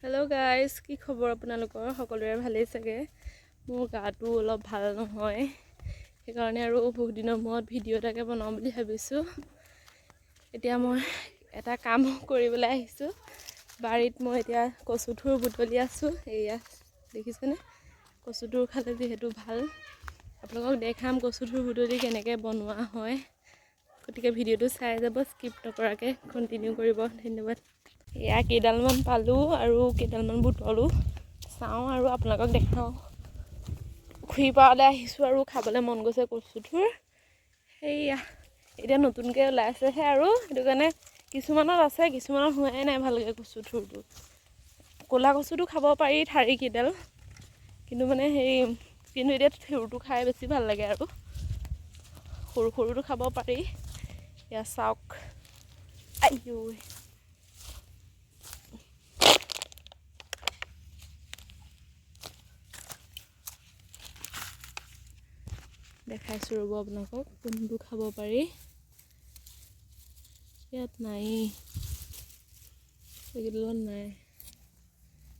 Hello' guys, কি খবৰ আপোনালোকৰ? সকলোৰে ভালেই চাগে। মোৰ গাটো অলপ ভাল নহয়, সেইকাৰণে আৰু বহুত দিনৰ মূৰত ভিডিঅ' এটাকে বনাওঁ বুলি ভাবিছোঁ। এতিয়া মই এটা কাম কৰিবলৈ আহিছোঁ। বাৰীত মই এতিয়া কচুথুৰ বুটলি আছোঁ। এয়া দেখিছেনে? কচুথুৰ খালে যিহেতু ভাল, আপোনালোকক দেখাম কচুথুৰ বুটলি কেনেকৈ বনোৱা হয়। গতিকে ভিডিঅ'টো চাই যাব, স্কিপ নকৰাকৈ কণ্টিনিউ কৰিব। ধন্যবাদ। এয়া কেইডালমান পালোঁ আৰু কেইডালমান বুটলোঁ, চাওঁ আৰু আপোনালোকক দেখাওঁ। পুখুৰী পাৰলৈ আহিছোঁ আৰু খাবলৈ মন গৈছে কচুথুৰ। সেয়া এতিয়া নতুনকৈ ওলাইছেহে আৰু সেইটো কাৰণে কিছুমানত আছে, কিছুমানত হোৱাই নাই ভালকৈ কচুথুৰটো। ক'লা কচুটো খাব পাৰি, ঠাৰিকেইডাল, কিন্তু এতিয়া থুৰটো খাই বেছি ভাল লাগে আৰু সৰু সৰুটো খাব পাৰি। এয়া চাওক, আইও দেখাইছোঁ ৰ'ব আপোনালোকক কোনটো খাব পাৰি। ইয়াত নায়েই, এইকেইডালত নাই।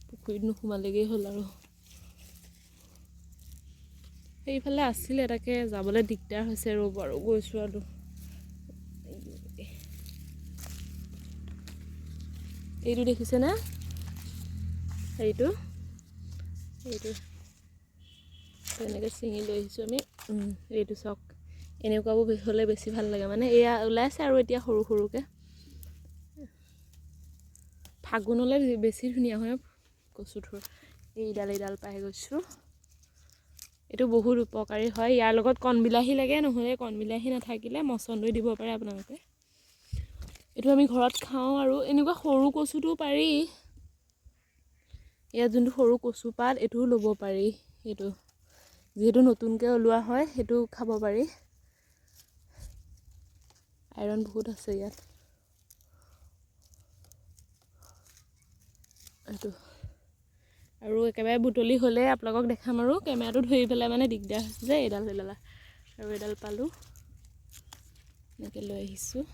পুখুৰীত নোসোমালেগৈ হ'ল আৰু সেইফালে আছিলে, তাকে যাবলৈ দিগদাৰ হৈছে। ৰ'ব আৰু গৈছোঁ আৰু এইটো দেখিছেনে? এইটো তেনেকৈ ছিঙি লৈ আহিছোঁ আমি। এইটো চাওক, এনেকুৱাবোৰ হ'লে বেছি ভাল লাগে। মানে এয়া ওলাইছে আৰু এতিয়া সৰু সৰুকৈ। ফাগুনলৈ বেছি ধুনীয়া হয় কচুথুৰ। এইডাল পাই গৈছোঁ। এইটো বহুত উপকাৰী হয়। ইয়াৰ লগত কণবিলাহী লাগে, নহ'লে কণবিলাহী নাথাকিলে মচন্দৰী দিব পাৰে আপোনালোকে। এইটো আমি ঘৰত খাওঁ আৰু এনেকুৱা সৰু কচুটো পাৰি। ইয়াত যোনটো সৰু কচু পাত, এইটোও ল'ব পাৰি। এইটো যিহেতু নতুনকৈ ওলোৱা হয়, সেইটো খাব পাৰি। আইৰণ বহুত আছে ইয়াত। এইটো আৰু একেবাৰে বুটলি হ'লে আপোনালোকক দেখাম আৰু কেমেৰাটো ধৰি পেলাই মানে দিগদাৰ হৈছে যে এইডাল আৰু এডাল পালোঁ, এনেকৈ লৈ আহিছোঁ।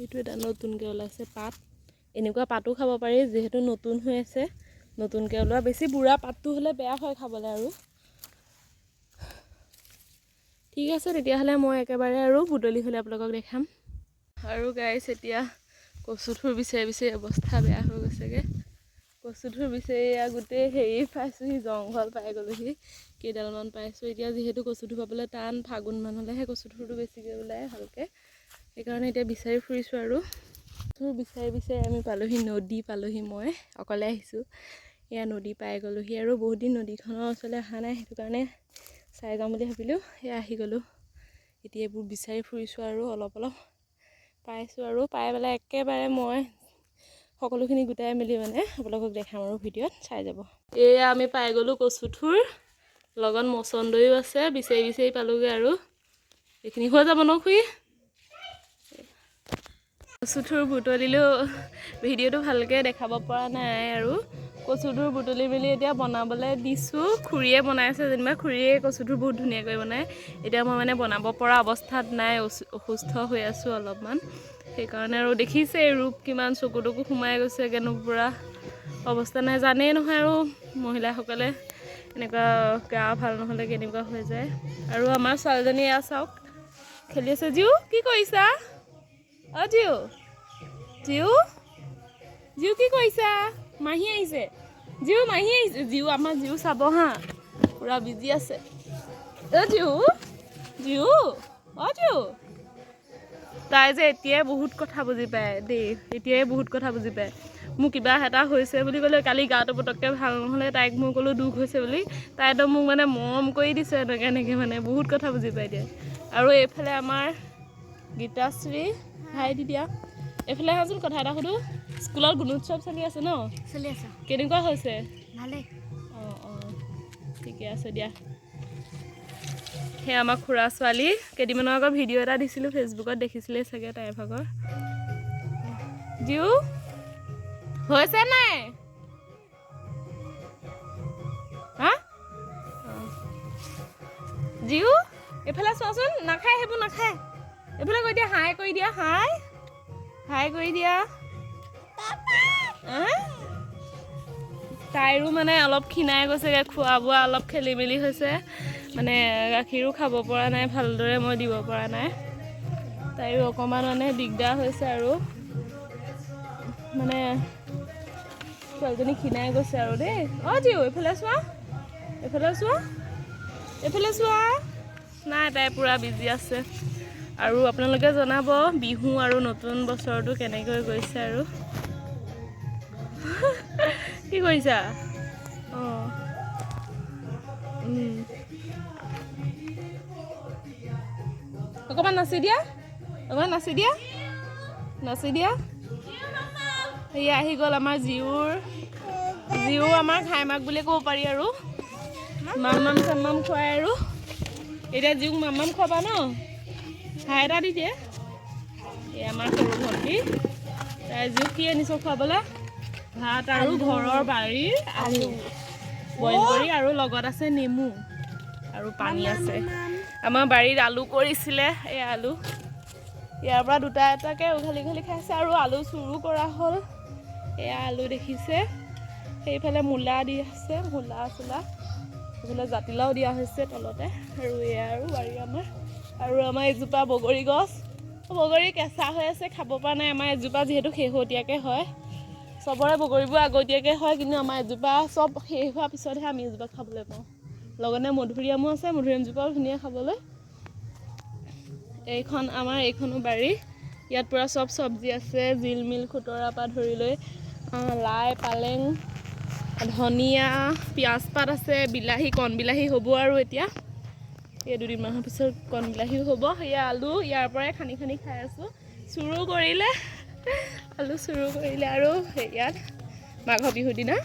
এইটো এটা নতুনকৈ ওলাইছে পাত। এনেকুৱা পাতো খাব পাৰি, যিহেতু নতুন হৈ আছে, নতুনকৈ ওলোৱা। বেছি বুঢ়া পাতটো হ'লে বেয়া হয় খাবলৈ আৰু। ঠিক আছে তেতিয়াহ'লে, মই একেবাৰে আৰু বুটলি হ'লে আপোনালোকক দেখাম। আৰু গাইছ, এতিয়া কচুথুৰ বিচাৰি বিচাৰি অৱস্থা বেয়া হৈ গৈছেগৈ। কচুথুৰ বিচাৰি গোটেই পাইছোঁহি, জংঘল পাই গ'লোহি। কেইডালমান পাইছোঁ। এতিয়া যিহেতু কচুথুৰ পাবলৈ টান, ফাগুন মানলৈহে কচুথুৰটো বেছিকৈ ওলায় ভালকৈ। সেইকাৰণে এতিয়া বিচাৰি ফুৰিছোঁ আৰু বিচাৰি বিচাৰি আমি পালোঁহি, নদী পালোঁহি। মই অকলে আহিছোঁ, এয়া নদী পাই গ'লোহি আৰু বহুত দিন নদীখনৰ ওচৰলৈ অহা নাই, সেইটো কাৰণে চাই যাওঁ বুলি ভাবিলোঁ। এয়া আহি গ'লোঁ। এতিয়া এইবোৰ বিচাৰি ফুৰিছোঁ আৰু অলপ পাইছোঁ আৰু পাই পেলাই একেবাৰে মই সকলোখিনি গোটাই মেলি মানে আপোনালোকক দেখাম আৰু ভিডিঅ'ত চাই যাব। এয়া আমি পাই গ'লোঁ কচুথুৰ, লগত মচন্দৰীও আছে। বিচাৰি বিচাৰি পালোঁগৈ আৰু এইখিনি হৈ যাব ন খুৰী? কচুথুৰ বুটলিলোঁ, ভিডিঅ'টো ভালকৈ দেখাব পৰা নাই আৰু কচুথুৰ বুটলি মেলি এতিয়া বনাবলৈ দিছোঁ। খুৰীয়ে বনাইছে যেনিবা, খুৰীয়ে কচুথুৰ বহুত ধুনীয়াকৈ বনায়। এতিয়া মই মানে বনাব পৰা অৱস্থাত নাই, অসুস্থ হৈ আছোঁ অলপমান। সেইকাৰণে আৰু দেখিছে ৰূপ কিমান, চকু সোমাই গৈছে কেনো, পূৰা অৱস্থা নাই। জানেই নহয় আৰু মহিলাসকলে এনেকুৱা গা ভাল নহ'লে কেনেকুৱা হৈ যায়। আৰু আমাৰ ছোৱালীজনী এয়া চাওক খেলি আছে। জিউ কি কৰিছা? অ' জিউ কি কৰিছা? মাহী আহিছে, মাহী আহিছে। আমাৰ চাব হা, পুৰা বিজি আছে। তাই যে এতিয়াই বহুত কথা বুজি পায় দেই, মোক কিবা এটা হৈছে বুলি ক'লে, কালি গাটো পটককৈ ভাল নহ'লে তাইক মই ক'লোঁ দুখ হৈছে বুলি, তাই একদম মোক মানে মৰম কৰি দিছে এনেকৈ মানে বহুত কথা বুজি পাই দিয়ে। আৰু এইফালে আমাৰ গীতাশ্ৰী, হাই দি দিয়া। এইফালে আহাচোন, কথা এটা সুধোঁ। স্কুলত গুণোৎসৱ চলি আছে ন? চলি আছে। কেনেকুৱা হৈছে? ভালেই। অঁ ঠিকে আছে দিয়া। সেই আমাৰ খুৰা ছোৱালী, কেইদিনমানৰ আগত ভিডিঅ' এটা দিছিলোঁ ফেচবুকত, দেখিছিলেই চাগে তাইৰ ভাগৰ। জিউ হৈছে নাই? হা? জিউ এইফালে চোৱাচোন নাখায় সেইবোৰ নাখায় এইফালে কৈ দিয়া হাই কৰি দিয়া হাই কৰি দিয়া তাইৰো মানে অলপ ক্ষীণাই গৈছেগৈ খোৱা বোৱা অলপ খেলি মেলি হৈছে মানে গাখীৰো খাব পৰা নাই ভালদৰে মই দিব পৰা নাই তাইৰো অকণমান মানে দিগদাৰ হৈছে আৰু মানে ছোৱালীজনী ক্ষীণাই গৈছে আৰু দেই জিও এইফালে চোৱা নাই তাই পূৰা বিজি আছে আৰু আপোনালোকে জনাব বিহু আৰু নতুন বছৰটো কেনেকৈ গৈছে আৰু কি কৰিছা অকণমান নাচি দিয়া সেয়া আহি গ'ল আমাৰ জিউ আমাৰ খাইমাক বুলি ক'ব পাৰি আৰু মাম খুৱাই আৰু এতিয়া জিউক মাম খুৱাবা ন খাই এটা দি দিয়ে এই আমাৰ সৰু ভণ্টি তাই জিউক কি আনিছ খুৱাবলৈ ভাত আৰু ঘৰৰ বাৰীৰ আলু বইল কৰি আৰু লগত আছে নেমু আৰু পানী আছে আমাৰ বাৰীত আলু কৰিছিলে এই আলু ইয়াৰ পৰা দুটা এটাকৈ উঘালি খাইছে আৰু আলু চুৰু কৰা হ'ল এয়া আলু দেখিছে সেইফালে মূলা দি আছে মূলা চোলা সেইফালে জাতিলাও দিয়া হৈছে তলতে আৰু এয়া আৰু বাৰী আমাৰ এজোপা বগৰী গছ বগৰী কেঁচা হৈ আছে খাব পৰা নাই আমাৰ এজোপা যিহেতু শেহতীয়াকৈ হয় চবৰে বগৰীবোৰ আগতীয়াকৈ হয় কিন্তু আমাৰ এজোপা চব শেষ হোৱাৰ পিছতহে আমি এজোপা খাবলৈ পাওঁ লগতে মধুৰিআমো আছে মধুৰিআমজোপাও ধুনীয়া খাবলৈ এইখনো বাৰী ইয়াত পূৰা চব চব্জি আছে জিলমিল খুতৰা পৰা ধৰি লৈ লাই পালেং ধনিয়া পিঁয়াজ পাত আছে বিলাহী কণ বিলাহী হ'ব আৰু এতিয়া এই দুদিনমানৰ পিছত কণ বিলাহীও হ'ব সেয়া আলু ইয়াৰ পৰাই খানি খাই আছোঁ আলু চুৰু কৰিলে আৰু ইয়াত মাঘ বিহুৰ দিনা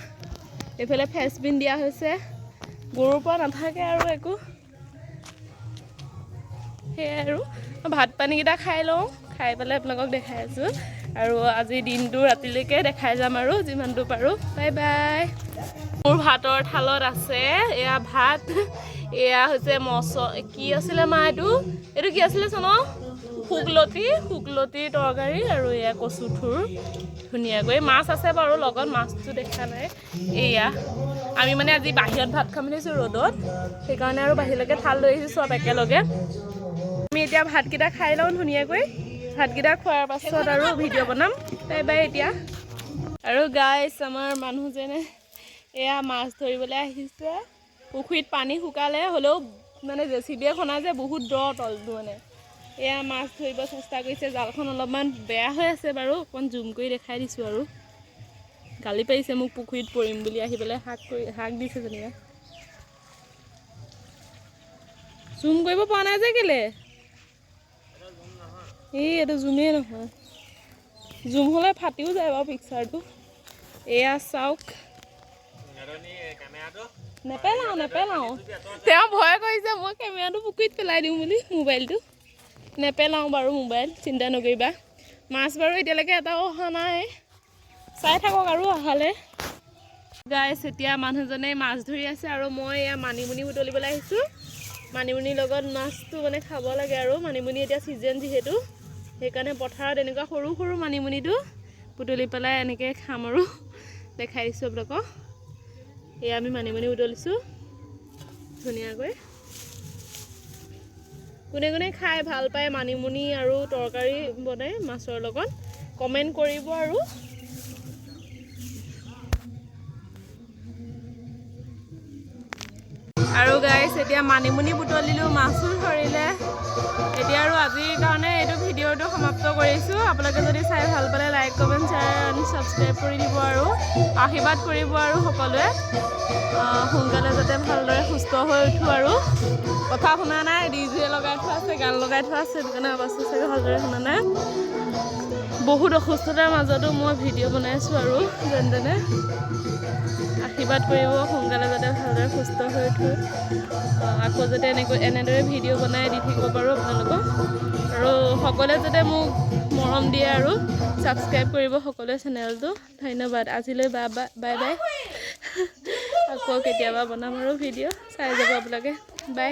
এইফালে ফেচবিন দিয়া হৈছে গৰুৰ পৰা নাথাকে আৰু একো সেয়াই আৰু ভাত পানীকেইটা খাই লওঁ খাই পেলাই আপোনালোকক দেখাই আছোঁ আৰু আজি দিনটো ৰাতিলৈকে দেখাই যাম আৰু যিমানটো পাৰোঁ বাই বাই মোৰ ভাতৰ থালত আছে এয়া ভাত এয়া হৈছে কি আছিলে মা এইটো কি আছিলে চন শুকলতিৰ তৰকাৰী আৰু এয়া কচু থুৰ ধুনীয়াকৈ মাছ আছে বাৰু লগত মাছটো দেখা নাই এয়া আমি মানে আজি বাহিৰত ভাত খাম বুলিছোঁ ৰ'দত সেইকাৰণে আৰু বাহিৰলৈকে থাল লৈ আহিছোঁ চব একেলগে আমি এতিয়া ভাতকেইটা খাই লওঁ ধুনীয়াকৈ ভাতকেইটা খোৱাৰ পাছত আৰু ভিডিঅ' বনাম বাই এতিয়া আৰু গাইছ আমাৰ মানুহজনে এয়া মাছ ধৰিবলৈ আহিছে পুখুৰীত পানী শুকালে হ'লেও মানে জেচিবিয়ে খনা যে বহুত দ তলটো মানে এয়া মাছ ধৰিব চেষ্টা কৰিছে জালখন অলপমান বেয়া হৈ আছে বাৰু অকণমান জুম কৰি দেখাই দিছোঁ আৰু গালি পাৰিছে মোক পুখুৰীত পৰিম বুলি আহি পেলাই হাক দিছে যেনিবা জুম কৰিব পৰা নাই যে কেলে এইটো জুমেই নহয় জুম হ'লে ফাটিও যায় বাৰু পিকচাৰটো এয়া চাওক নেপেলাওঁ তেওঁ ভয় কৰিছে মই কেমেৰাটো পুখুৰীত পেলাই দিওঁ বুলি মোবাইলটো নেপেলাওঁ বাৰু মোবাইল চিন্তা নকৰিবা মাছ বাৰু এতিয়ালৈকে এটাও অহা নাই চাই থাকক আৰু অহালে গাইছ এতিয়া মানুহজনে মাছ ধৰি আছে আৰু মই এয়া মানিমুনি বুটলিবলৈ আহিছোঁ মানিমুনিৰ লগত মাছটো মানে খাব লাগে আৰু মানিমুনি এতিয়া ছিজন যিহেতু সেইকাৰণে পথাৰত এনেকুৱা সৰু সৰু মানিমুনিটো বুটলি পেলাই এনেকৈ খাম আৰু দেখাই দিছোঁ আপোনালোকক এয়া আমি মানিমুনি বুটলিছোঁ ধুনীয়াকৈ কোনে খাই ভাল পায় মানিমুনি আৰু তৰকাৰী বনাই মাছৰ লগত কমেণ্ট কৰিব আৰু গাইছ এতিয়া মানিমুনি বুটলিলোঁ মাছো ধৰিলে এতিয়া আৰু আজিৰ কাৰণে এইটো ভিডিঅ'টো সমাপ্ত কৰিছোঁ আপোনালোকে যদি চাই ভাল পালে লাইক কমেণ্ট শ্বেয়াৰ আৰু ছাবস্ক্ৰাইব কৰি দিব আৰু আশীৰ্বাদ কৰিব আৰু সকলোৱে সোনকালে যাতে ভালদৰে সুস্থ হৈ উঠোঁ আৰু কথা শুনা নাই ডিজে লগাই থোৱা আছে গান লগাই থোৱা আছে সেইটো কাৰণে আৱাজটো চাগে ভালদৰে শুনা নাই বহুত অসুস্থতাৰ মাজতো মই ভিডিঅ' বনাইছোঁ আৰু যেনে তেনে আশীৰ্বাদ কৰিব সোনকালে যাতে ভালদৰে সুস্থ হৈ উঠোঁ আকৌ যাতে এনেদৰে ভিডিঅ' বনাই দি থাকিব পাৰোঁ আপোনালোকক আৰু সকলোৱে যাতে মোক মৰম দিয়ে আৰু ছাবস্ক্ৰাইব কৰিব সকলোৱে চেনেলটো ধন্যবাদ আজিলৈ বাই আকৌ কেতিয়াবা বনাম আৰু ভিডিঅ' চাই যাব আপোনালোকে বাই